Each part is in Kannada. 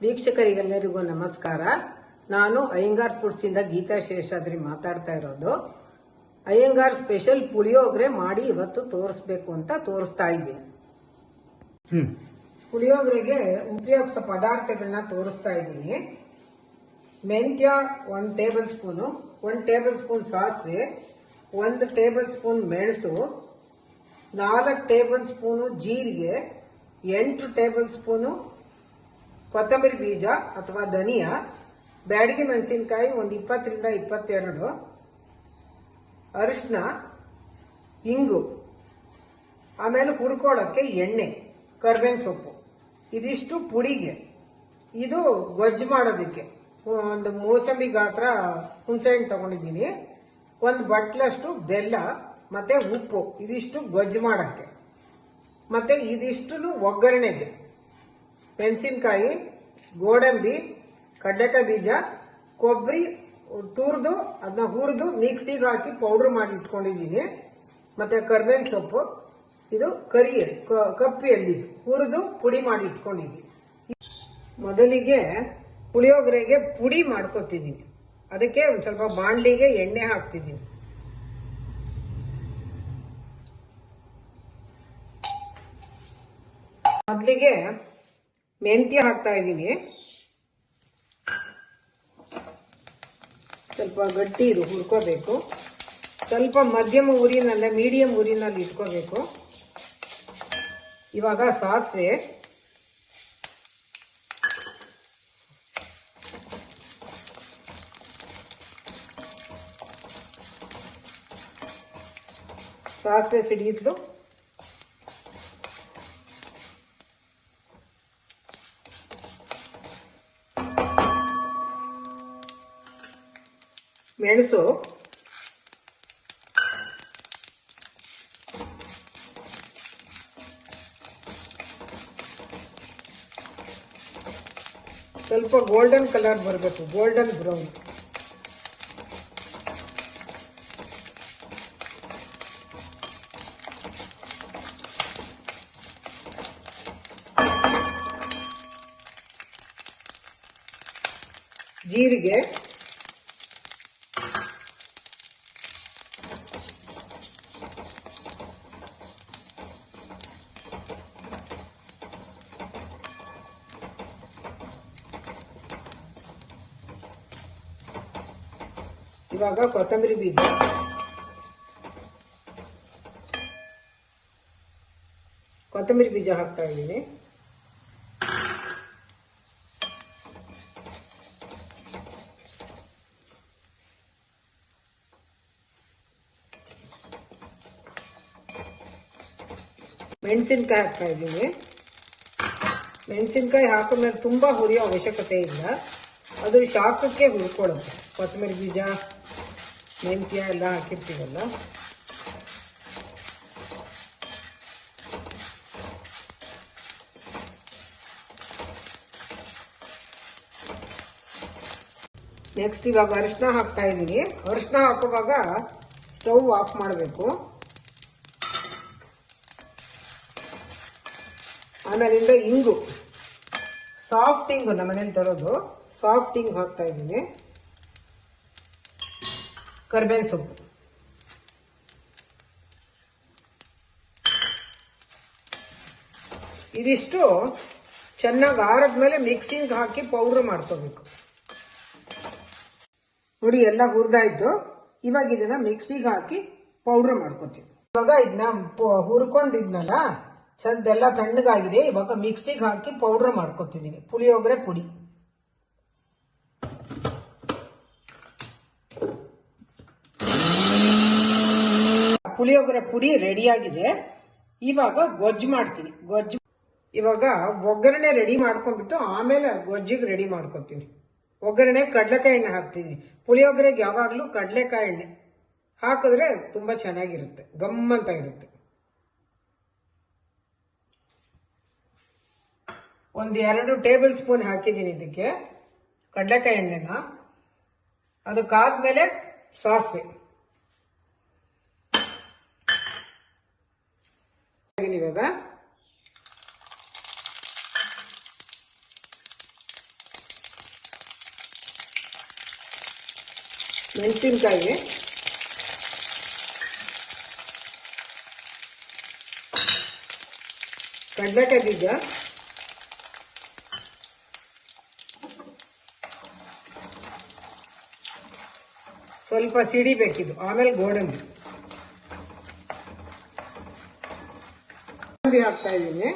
ವೀಕ್ಷಕರಿಗೆಲ್ಲರಿಗೂ ನಮಸ್ಕಾರ. ನಾನು ಅಯ್ಯಂಗಾರ್ ಫುಡ್ಸ್ ಇಂದ ಗೀತಾ ಶೇಷಾದ್ರಿ ಮಾತಾಡ್ತಾ ಇರೋದು. ಅಯ್ಯಂಗಾರ್ ಸ್ಪೆಷಲ್ ಪುಳಿಯೋಗರೆ ಮಾಡಿ ಇವತ್ತು ತೋರಿಸ್ಬೇಕು ಅಂತ ತೋರಿಸ್ತಾ ಇದ್ದೀನಿ. ಪುಳಿಯೋಗರೆಗೆ ಉಪಯೋಗಿಸೋ ಪದಾರ್ಥಗಳನ್ನ ತೋರಿಸ್ತಾ ಇದ್ದೀನಿ. ಮೆಂತ್ಯ 1 ಟೇಬಲ್ ಸ್ಪೂನು, 1 ಟೇಬಲ್ ಸ್ಪೂನ್ ಸಾಸಿವೆ, 1 ಟೇಬಲ್ ಸ್ಪೂನ್ ಮೆಣಸು, 4 ಟೇಬಲ್ ಸ್ಪೂನು ಜೀರಿಗೆ, 8 ಟೇಬಲ್ ಸ್ಪೂನು ಕೊತ್ತಂಬರಿ ಬೀಜ ಅಥವಾ ಧನಿಯಾ, ಬ್ಯಾಡಗಿ ಮೆಣಸಿನಕಾಯಿ 20 ರಿಂದ 22, ಅರಿಶಿನ, ಇಂಗು, ಆಮೇಲೆ ಹುರ್ಕೊಳ್ಳೋಕ್ಕೆ ಎಣ್ಣೆ, ಕರ್ಬೇವಿನ ಸೊಪ್ಪು. ಇದಿಷ್ಟು ಪುಡಿಗೆ. ಇದು ಗೊಜ್ಜು ಮಾಡೋದಕ್ಕೆ ಒಂದು ಮೋಸಂಬಿ ಗಾತ್ರ ಹುಣಸೆಹಣ್ಣು ತಗೊಂಡಿದ್ದೀನಿ, 1 ಬಟ್ಲಷ್ಟು ಬೆಲ್ಲ ಮತ್ತೆ ಉಪ್ಪು. ಇದಿಷ್ಟು ಗೊಜ್ಜು ಮಾಡಕ್ಕೆ. ಮತ್ತೆ ಇದಿಷ್ಟು ಒಗ್ಗರಣೆಗೆ ಮೆಣಸಿನಕಾಯಿ, ಗೋಡಂಬಿ, ಕಡಲೆಕಾಯಿ ಬೀಜ, ಕೊಬ್ಬರಿ ತುರಿದು ಅದನ್ನ ಹುರಿದು ಮಿಕ್ಸಿಗೆ ಹಾಕಿ ಪೌಡರ್ ಮಾಡಿ ಇಟ್ಕೊಂಡಿದ್ದೀನಿ. ಮತ್ತೆ ಕರ್ಬೇವಿನ ಸೊಪ್ಪು, ಇದು ಕರಿ ಕಪ್ಪಿ ಎಳ್ಳಿದ್ದು ಹುರಿದು ಪುಡಿ ಮಾಡಿ ಇಟ್ಕೊಂಡಿದ್ದೀನಿ. ಮೊದಲಿಗೆ ಪುಳಿಯೋಗರೆಗೆ ಪುಡಿ ಮಾಡ್ಕೊತಿದ್ದೀನಿ. ಅದಕ್ಕೆ ಒಂದು ಸ್ವಲ್ಪ ಬಾಣಲಿಗೆ ಎಣ್ಣೆ ಹಾಕ್ತಿದ್ದೀನಿ. ಮೊದಲಿಗೆ ಮೆಂತ್ಯ ಹಾಕ್ತಾ ಇದ್ದೀನಿ. ಸ್ವಲ್ಪ ಗಟ್ಟಿ ಇದು ಹುರ್ಕೋಬೇಕು. ಸ್ವಲ್ಪ ಮಧ್ಯಮ ಉರಿನಲ್ಲೇ ಮೀಡಿಯಂ ಉರಿನಲ್ಲಿ ಇಟ್ಕೋಬೇಕು. ಇವಾಗ ಸಾಸಿವೆ, ಸಾಸಿವೆ ಸಿಡಿಯಿದ್ಲು. ಮೆಣಸು, ಸ್ವಲ್ಪ ಗೋಲ್ಡನ್ ಕಲರ್ ಬರಬೇಕು, ಗೋಲ್ಡನ್ ಬ್ರೌನ್. ಜೀರಿಗೆ, ಇವಾಗ ಕೊತ್ತಂಬರಿ ಬೀಜ, ಹಾಕ್ತಾ ಇದ್ದೀನಿ. ಮೆಣಸಿನಕಾಯಿ ಹಾಕ್ತಾ ಇದ್ದೀನಿ. ಮೆಣಸಿನಕಾಯಿ ಹಾಕಿದ್ಮೇಲೆ ತುಂಬಾ ಹುರಿಯೋ ಅವಶ್ಯಕತೆ ಇಲ್ಲ, ಅದು ಶಾಖಕ್ಕೆ ಹುರ್ಕೊಳ್ಳುತ್ತೆ. ಕೊತ್ತಂಬರಿ ಬೀಜ, ಮೆಂತ್ಯ ಎಲ್ಲ ಹಾಕಿರ್ತೀವಲ್ಲ. ನೆಕ್ಸ್ಟ್ ಇವಾಗ ಅರಿಶಿನ ಹಾಕ್ತಾ ಇದ್ದೀನಿ. ಅರಿಶಿನ ಹಾಕುವಾಗ ಸ್ಟವ್ ಆಫ್ ಮಾಡಬೇಕು. ಆಮೇಲಿಂದ ಇಂಗು, ಸಾಫ್ಟ್ ಇಂಗು ನಮ್ಮನೇಲಿ ತರೋದು, ಸಾಫ್ಟ್ ಇಂಗು ಹಾಕ್ತಾ ಇದ್ದೀನಿ. ಕರ್ಬೇವಿನ ಸೊಪ್ಪು, ಇದಿಷ್ಟು ಚೆನ್ನಾಗಿ ಆರದ್ಮೇಲೆ ಮಿಕ್ಸಿಂಗ್ ಹಾಕಿ ಪೌಡರ್ ಮಾಡ್ಕೋಬೇಕು. ನೋಡಿ, ಎಲ್ಲ ಹುರಿದಾಯ್ತು. ಇವಾಗ ಇದನ್ನ ಮಿಕ್ಸಿಗೆ ಹಾಕಿ ಪೌಡರ್ ಮಾಡ್ಕೋತೀವಿ. ಇವಾಗ ಇದನ್ನ ಹುರ್ಕೊಂಡಿದ್ನಲ್ಲ, ಚಂದೆಲ್ಲ ತಣ್ಣಗಾಗಿದೆ. ಇವಾಗ ಮಿಕ್ಸಿಗೆ ಹಾಕಿ ಪೌಡರ್ ಮಾಡ್ಕೋತಿದ್ದೀನಿ. ಪುಳಿಯೋಗರೆ ಪುಡಿ. ಪುಳಿಯೋಗರೆ ಪುಡಿ ರೆಡಿಯಾಗಿದೆ. ಇವಾಗ ಗೊಜ್ಜು ಮಾಡ್ತೀನಿ. ಇವಾಗ ಒಗ್ಗರಣೆ ರೆಡಿ ಮಾಡ್ಕೊಂಡ್ಬಿಟ್ಟು ಆಮೇಲೆ ಗೊಜ್ಜಿಗೆ ರೆಡಿ ಮಾಡ್ಕೊತೀನಿ. ಒಗ್ಗರಣೆ ಕಡಲೆಕಾಯಿ ಎಣ್ಣೆ ಹಾಕ್ತೀನಿ. ಪುಳಿಯೋಗರೆಗೆ ಯಾವಾಗಲೂ ಕಡಲೆಕಾಯಿ ಎಣ್ಣೆ ಹಾಕಿದ್ರೆ ತುಂಬಾ ಚೆನ್ನಾಗಿರುತ್ತೆ, ಗಮ್ಮಂತ ಇರುತ್ತೆ. 1-2 ಟೇಬಲ್ ಸ್ಪೂನ್ ಹಾಕಿದ್ದೀನಿ ಇದಕ್ಕೆ ಕಡಲೆಕಾಯಿ ಎಣ್ಣೆನ. ಅದಕ್ಕಾದ್ಮೇಲೆ ಸಾಸಿವೆ, ಇವಾಗ ಮೆಣಸಿನ್ಕಾಯಿ, ಕಡಲೆಕಾಯಿ ಬೀಜ, ಸ್ವಲ್ಪ ಸಿಡಿಬೇಕಿದು, ಆಮೇಲೆ ಗೋಡಂಬಿ ಹಾಕ್ತಾ ಇದ್ದೀನಿ.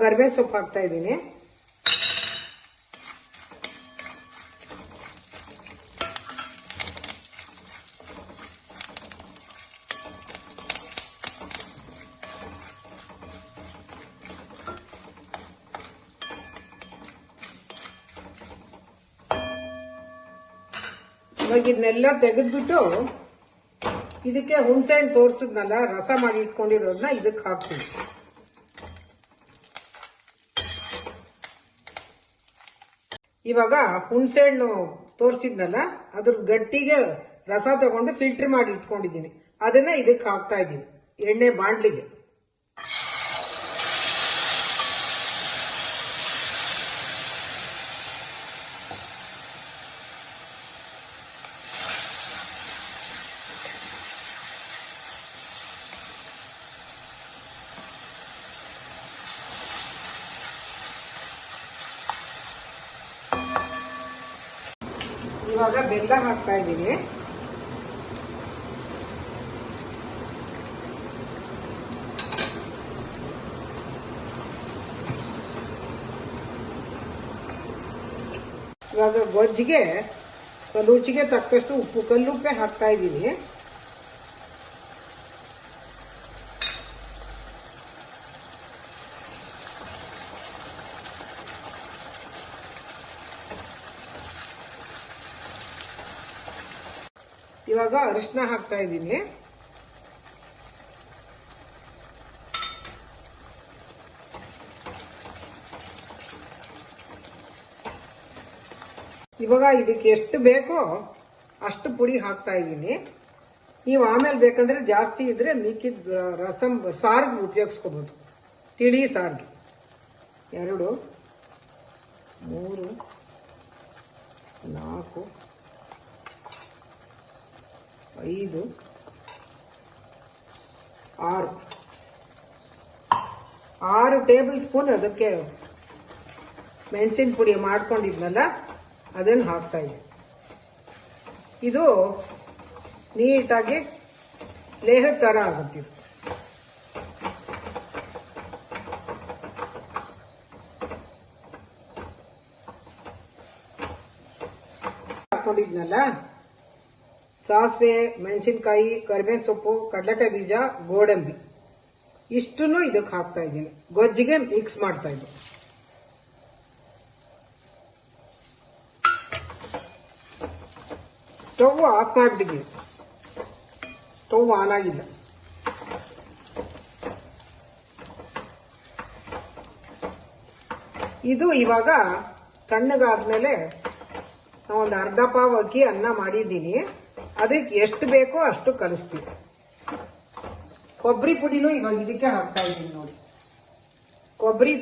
ಕರಿಬೇವು ಸೊಪ್ಪು ಹಾಕ್ತಾ ಇದ್ದೀನಿ. ಇವಾಗ ಇದನ್ನೆಲ್ಲ ತೆಗೆದ್ಬಿಟ್ಟು ಇದಕ್ಕೆ ಹುಣಸೆಹಣ್ಣು ತೋರಿಸಿದ್ನಲ್ಲ, ರಸ ಮಾಡಿ ಇಟ್ಕೊಂಡಿರೋದನ್ನ ಇದಕ್ಕೆ ಹಾಕ್ತೀನಿ. ಇವಾಗ ಹುಣಸೆಹಣ್ಣು ತೋರಿಸಿದ್ನಲ್ಲ, ಅದ್ರ ಗಟ್ಟಿಗೆ ರಸ ತಗೊಂಡು ಫಿಲ್ಟರ್ ಮಾಡಿ ಇಟ್ಕೊಂಡಿದ್ದೀನಿ. ಅದನ್ನ ಇದಕ್ಕೆ ಹಾಕ್ತಾ ಇದ್ದೀನಿ, ಎಣ್ಣೆ ಬಾಂಡ್ಲಿಗೆ. ಇವಾಗ ಬೆಲ್ಲ ಹಾಕ್ತಾ ಇದ್ದೀನಿ. ಇವಾಗ ಗೊಜ್ಜಿಗೆ ರುಚಿಗೆ ತಕ್ಕಷ್ಟು ಉಪ್ಪು, ಕಲ್ಲುಪ್ಪೆ ಹಾಕ್ತಾ ಇದ್ದೀನಿ. ಇವಾಗ ಅರಿಶಿನ ಹಾಕ್ತಾ ಇದ್ದೀನಿ. ಇವಾಗ ಇದಕ್ಕೆ ಎಷ್ಟು ಬೇಕೋ ಅಷ್ಟು ಪುಡಿ ಹಾಕ್ತಾ ಇದ್ದೀನಿ. ನೀವು ಆಮೇಲೆ ಬೇಕಂದ್ರೆ ಜಾಸ್ತಿ ಇದ್ರೆ ಮಿಕ್ಕಿದ ರಸಂ ಸಾರ್ಗೆ ಉಪಯೋಗಿಸ್ಕೋಬಹುದು. ತಿಳಿ ಸಾರ್ಗೆ 2, 3, 4, 5, 6 ಟೇಬಲ್ ಸ್ಪೂನ್ ಅದಕ್ಕೆ ಮೆಣಸಿನ ಪುಡಿ ಮಾಡ್ಕೊಂಡಿದ್ನಲ್ಲ ಅದನ್ನು ಹಾಕ್ತಾ ಇದ್ದೀನಿ. ಇದು ನೀಟಾಗಿ ಲೇಹದ ತರ ಆಗುತ್ತೆ. ಹಾಕೊಂಡಿದ್ನಲ್ಲ, ಸಾಸಿವೆ, ಮೆಣಸಿನ್ಕಾಯಿ, ಕರಿಬೇವಿನ ಸೊಪ್ಪು, ಕಡಲೆಕಾಯಿ ಬೀಜ, ಗೋಡಂಬಿ ಇಷ್ಟನ್ನು ಇದಕ್ಕೆ ಹಾಕ್ತಾ ಇದ್ದೀನಿ. ಗೊಜ್ಜಿಗೆ ಮಿಕ್ಸ್ ಮಾಡ್ತಾ ಇದ್ದೀನಿ. ಸ್ಟವ್ ಆಫ್ ಮಾಡಿಬಿಟ್ಟಿದ್ದೀನಿ, ಸ್ಟವ್ ಆನ್ ಆಗಿಲ್ಲ. ಇದು ಇವಾಗ ತಣ್ಣಗಾದ್ಮೇಲೆ ಒಂದು ಅರ್ಧ ಪಾವ್ ಅಕ್ಕಿ ಅನ್ನ ಮಾಡಿದ್ದೀನಿ. ಅದಕ್ಕೆ ಎಷ್ಟು ಬೇಕೋ ಅಷ್ಟು ಕಲಿಸ್ತೀವಿ. ಕೊಬ್ಬರಿ ಪುಡಿನೂ ಇವಾಗ ಇದಕ್ಕೆ ಹಾಕ್ತಾ ಇದ್ದೀನಿ ನೋಡಿ. ಕೊಬ್ಬರಿ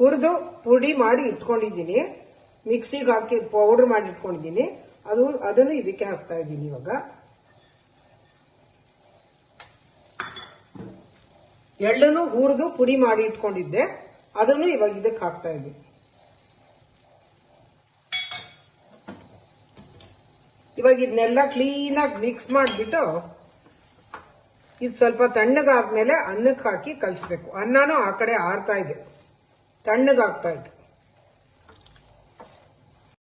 ಹುರಿದು ಪುಡಿ ಮಾಡಿ ಇಟ್ಕೊಂಡಿದ್ದೀನಿ. ಮಿಕ್ಸಿಗೆ ಹಾಕಿ ಪೌಡರ್ ಮಾಡಿ ಇಟ್ಕೊಂಡಿದ್ದೀನಿ. ಅದನ್ನು ಇದಕ್ಕೆ ಹಾಕ್ತಾ ಇದ್ದೀನಿ. ಇವಾಗ ಎಳ್ಳನ್ನು ಹುರಿದು ಪುಡಿ ಮಾಡಿ ಇಟ್ಕೊಂಡಿದ್ದೆ, ಅದನ್ನು ಇವಾಗ ಇದಕ್ಕೆ ಹಾಕ್ತಾ ಇದ್ದೀನಿ. ಇವಾಗ ಇದನ್ನೆಲ್ಲ ಕ್ಲೀನಾಗಿ ಮಿಕ್ಸ್ ಮಾಡಿಬಿಟ್ಟು ಇದು ಸ್ವಲ್ಪ ತಣ್ಣಗಾದ್ಮೇಲೆ ಅನ್ನಕ್ಕೆ ಹಾಕಿ ಕಲಿಸ್ಬೇಕು. ಅನ್ನನೂ ಆ ಕಡೆ ಆರ್ತಾ ಇದೆ, ತಣ್ಣಗಾಗ್ತಾ ಇದೆ.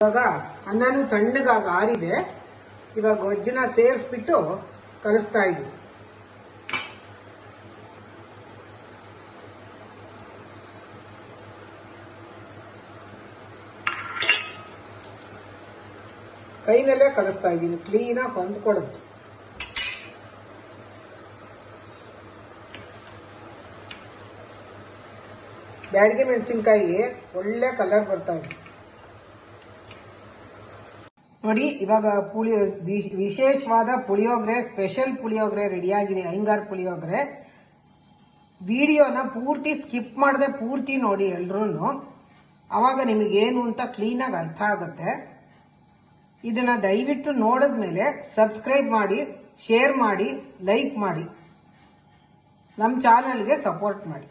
ಇವಾಗ ಅನ್ನನೂ ತಣ್ಣಗಾಗಿ ಆರಿದೆ. ಇವಾಗ ಗೊಜ್ಜನ್ನ ಸೇರಿಸ್ಬಿಟ್ಟು ಕಲಿಸ್ತಾ ಇದ್ವಿ. ಕೈನಲ್ಲೇ ಕಲಿಸ್ತಾ ಇದ್ದೀನಿ, ಕ್ಲೀನಾಗಿ ಹೊಂದ್ಕೊಡುತ್ತೆ. ಬ್ಯಾಡಗೆ ಮೆಣಸಿನ್ಕಾಯಿ ಒಳ್ಳೆ ಕಲರ್ ಬರ್ತಾ ಇದೆ ನೋಡಿ. ಇವಾಗ ವಿಶೇಷವಾದ ಪುಳಿಯೋಗರೆ, ಸ್ಪೆಷಲ್ ಪುಳಿಯೋಗರೆ ರೆಡಿಯಾಗಿದೆ. ಅಯ್ಯಂಗಾರ್ ಪುಳಿಯೋಗರೆ. ವಿಡಿಯೋನ ಪೂರ್ತಿ ಸ್ಕಿಪ್ ಮಾಡದೆ ಪೂರ್ತಿ ನೋಡಿ ಎಲ್ರೂ, ಅವಾಗ ನಿಮಗೇನು ಅಂತ ಕ್ಲೀನಾಗಿ ಅರ್ಥ ಆಗುತ್ತೆ. ಇದನ್ನ ದಯವಿಟ್ಟು ನೋಡಿದ್ಮೇಲೆ ಸಬ್ಸ್ಕ್ರೈಬ್ ಮಾಡಿ, ಶೇರ್ ಮಾಡಿ, ಲೈಕ್ ಮಾಡಿ, ನಮ್ಮ ಚಾನಲ್ಗೆ ಸಪೋರ್ಟ್ ಮಾಡಿ.